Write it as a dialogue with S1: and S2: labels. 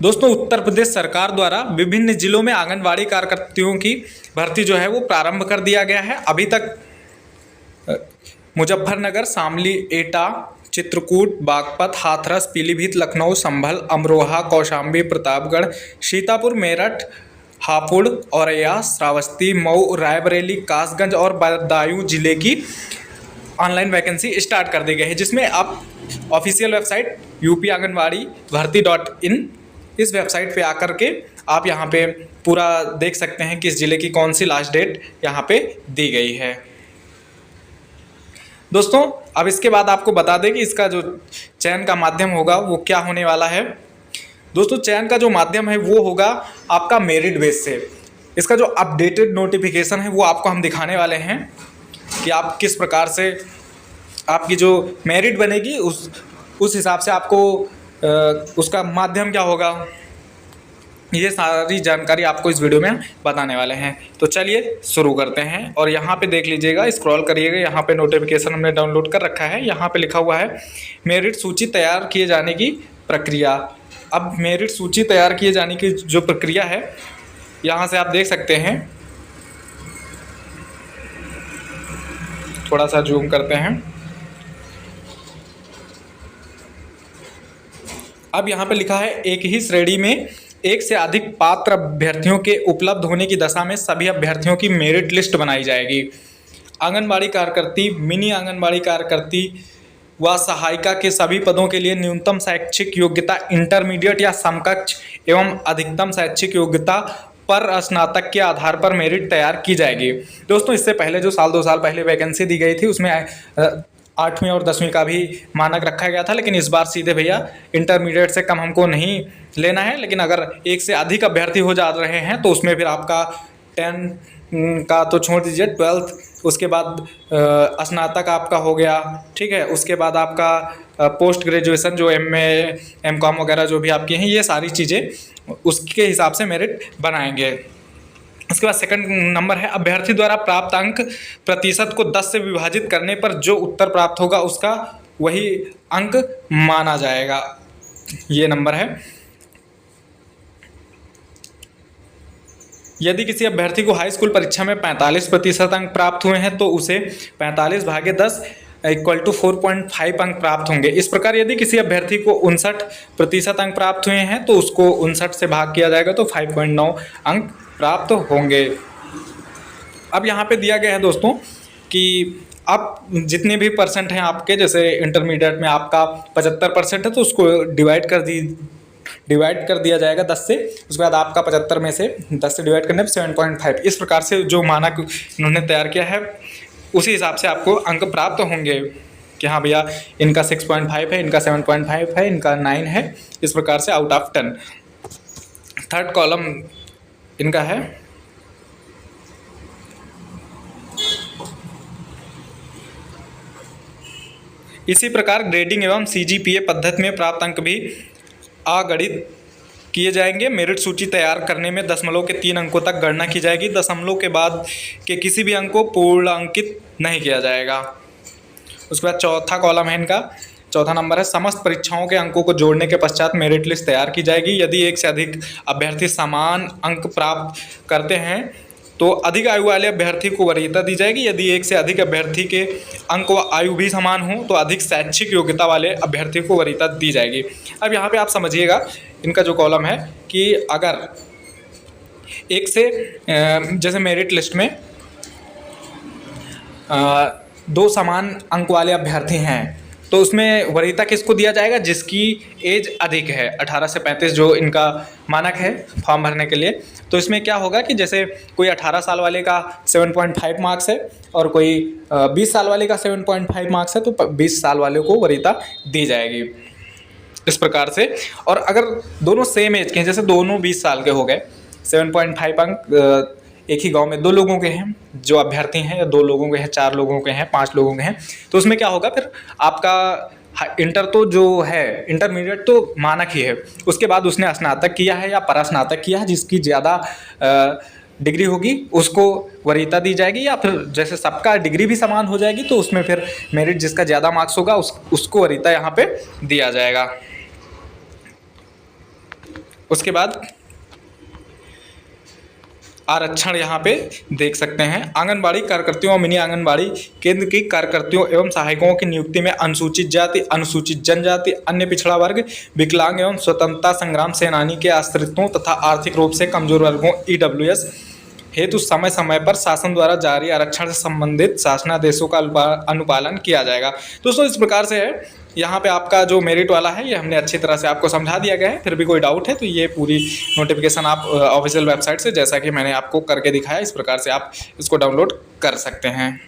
S1: दोस्तों, उत्तर प्रदेश सरकार द्वारा विभिन्न जिलों में आंगनवाड़ी कार्यकर्तियों की भर्ती जो है वो प्रारंभ कर दिया गया है। अभी तक मुजफ्फरनगर, शामली, एटा, चित्रकूट, बागपत, हाथरस, पीलीभीत, लखनऊ, संभल, अमरोहा, कौशाम्बी, प्रतापगढ़, सीतापुर, मेरठ, हापुड़, औरैया, श्रावस्ती, मऊ, रायबरेली, कासगंज और बदायूं जिले की ऑनलाइन वैकेंसी स्टार्ट कर दी गई है, जिसमें आप ऑफिशियल वेबसाइट यूपी आंगनवाड़ी भर्ती .in इस वेबसाइट पे आकर के आप यहाँ पे पूरा देख सकते हैं कि इस ज़िले की कौन सी लास्ट डेट यहाँ पे दी गई है। दोस्तों, अब इसके बाद आपको बता दें कि इसका जो चयन का माध्यम होगा वो क्या होने वाला है। दोस्तों, चयन का जो माध्यम है वो होगा आपका मेरिट बेस से। इसका जो अपडेटेड नोटिफिकेशन है वो आपको हम दिखाने वाले हैं कि आप किस प्रकार से आपकी जो मेरिट बनेगी उस हिसाब से आपको उसका माध्यम क्या होगा, ये सारी जानकारी आपको इस वीडियो में बताने वाले हैं। तो चलिए शुरू करते हैं। और यहाँ पे देख लीजिएगा, स्क्रॉल करिएगा, यहाँ पे नोटिफिकेशन हमने डाउनलोड कर रखा है। यहाँ पे लिखा हुआ है मेरिट सूची तैयार किए जाने की प्रक्रिया। अब मेरिट सूची तैयार किए जाने की जो प्रक्रिया है, यहाँ से आप देख सकते हैं। थोड़ा सा जूम करते हैं। अब यहाँ पे लिखा है एक ही श्रेणी में एक से अधिक पात्र अभ्यर्थियों के उपलब्ध होने की दशा में सभी अभ्यर्थियों की मेरिट लिस्ट बनाई जाएगी। आंगनबाड़ी कार्यकर्ती, मिनी आंगनबाड़ी कार्यकर्ती व सहायिका के सभी पदों के लिए न्यूनतम शैक्षिक योग्यता इंटरमीडिएट या समकक्ष एवं अधिकतम शैक्षिक योग्यता पर स्नातक के आधार पर मेरिट तैयार की जाएगी। दोस्तों, इससे पहले जो 2 साल पहले वैकेंसी दी गई थी उसमें 8वीं और 10वीं का भी मानक रखा गया था, लेकिन इस बार सीधे भैया इंटरमीडिएट से कम हमको नहीं लेना है। लेकिन अगर एक से अधिक अभ्यर्थी हो जा रहे हैं तो उसमें फिर आपका 10 का तो छोड़ दीजिए, 12th, उसके बाद स्नातक आपका हो गया, ठीक है। उसके बाद आपका पोस्ट ग्रेजुएशन जो MA MCOM वगैरह जो भी आपकी हैं, ये सारी चीज़ें उसके हिसाब से मेरिट बनाएंगे। उसके बाद सेकंड नंबर है अभ्यर्थी द्वारा प्राप्त अंक प्रतिशत को 10 से विभाजित करने पर जो उत्तर प्राप्त होगा उसका वही अंक माना जाएगा। ये नंबर है। यदि किसी अभ्यर्थी को हाई स्कूल परीक्षा में 45% अंक प्राप्त हुए हैं तो उसे 45/10 = 4.5 अंक प्राप्त होंगे। इस प्रकार यदि किसी अभ्यर्थी को 59% अंक प्राप्त हुए हैं तो उसको 59 से भाग किया जाएगा तो 5.9 अंक प्राप्त होंगे। अब यहाँ पे दिया गया है दोस्तों कि आप जितने भी परसेंट हैं आपके, जैसे इंटरमीडिएट में आपका 75% है तो उसको डिवाइड कर दिया जाएगा 10 से। उसके बाद आपका 75 में से 10 से डिवाइड करने पर 7.5। इस प्रकार से जो मानक उन्होंने तैयार किया है उसी हिसाब से आपको अंक प्राप्त होंगे कि हाँ भैया इनका 6.5 है, इनका 7.5 है, इनका 9 है। इस प्रकार से आउट ऑफ 10। थर्ड कॉलम इनका है। इसी प्रकार ग्रेडिंग एवं CGPA पद्धति में प्राप्त अंक भी अगणित किए जाएंगे। मेरिट सूची तैयार करने में दशमलव के 3 अंकों तक गणना की जाएगी। दशमलव के बाद के किसी भी अंक को पूर्णांकित नहीं किया जाएगा। उसके बाद चौथा कॉलम है इनका, चौथा नंबर है समस्त परीक्षाओं के अंकों को जोड़ने के पश्चात मेरिट लिस्ट तैयार की जाएगी। यदि एक से अधिक अभ्यर्थी समान अंक प्राप्त करते हैं तो अधिक आयु वाले अभ्यर्थी को वरीयता दी जाएगी। यदि एक से अधिक अभ्यर्थी के अंक व आयु भी समान हो तो अधिक शैक्षिक योग्यता वाले अभ्यर्थी को वरीयता दी जाएगी। अब यहाँ पे आप समझिएगा इनका जो कॉलम है कि अगर एक से जैसे मेरिट लिस्ट में 2 समान अंक वाले अभ्यर्थी हैं तो उसमें वरीयता किसको दिया जाएगा, जिसकी एज अधिक है 18 से 35 जो इनका मानक है फॉर्म भरने के लिए। तो इसमें क्या होगा कि जैसे कोई 18 साल वाले का 7.5 मार्क्स है और कोई 20 साल वाले का 7.5 मार्क्स है तो 20 साल वाले को वरीयता दी जाएगी इस प्रकार से। और अगर दोनों सेम एज के हैं, जैसे दोनों 20 साल के हो गए, 7.5 अंक एक ही गांव में 2 लोगों के हैं जो अभ्यर्थी हैं, या 2 लोगों के हैं, 4 लोगों के हैं, 5 लोगों के हैं, तो उसमें क्या होगा फिर आपका इंटर तो जो है इंटरमीडिएट तो मानक ही है, उसके बाद उसने स्नातक किया है या परास्नातक किया है, जिसकी ज़्यादा डिग्री होगी उसको वरीयता दी जाएगी। या फिर जैसे सबका डिग्री भी समान हो जाएगी तो उसमें फिर मेरिट जिसका ज़्यादा मार्क्स होगा उसको वरीयता यहाँ पे दिया जाएगा। उसके बाद आरक्षण यहाँ पे देख सकते हैं। आंगनबाड़ी कार्यकर्तियों और मिनी आंगनबाड़ी केंद्र की कार्यकर्तियों एवं सहायकों की नियुक्ति में अनुसूचित जाति, अनुसूचित जनजाति, अन्य पिछड़ा वर्ग, विकलांग एवं स्वतंत्रता संग्राम सेनानी के आश्रितों तथा आर्थिक रूप से कमजोर वर्गों EWS हेतु समय समय पर शासन द्वारा जारी आरक्षण से संबंधित शासनादेशों का अनुपालन किया जाएगा। दोस्तों इस प्रकार से है, यहाँ पे आपका जो मेरिट वाला है ये हमने अच्छी तरह से आपको समझा दिया गया है। फिर भी कोई डाउट है तो ये पूरी नोटिफिकेशन आप ऑफिशियल वेबसाइट से, जैसा कि मैंने आपको करके दिखाया, इस प्रकार से आप इसको डाउनलोड कर सकते हैं।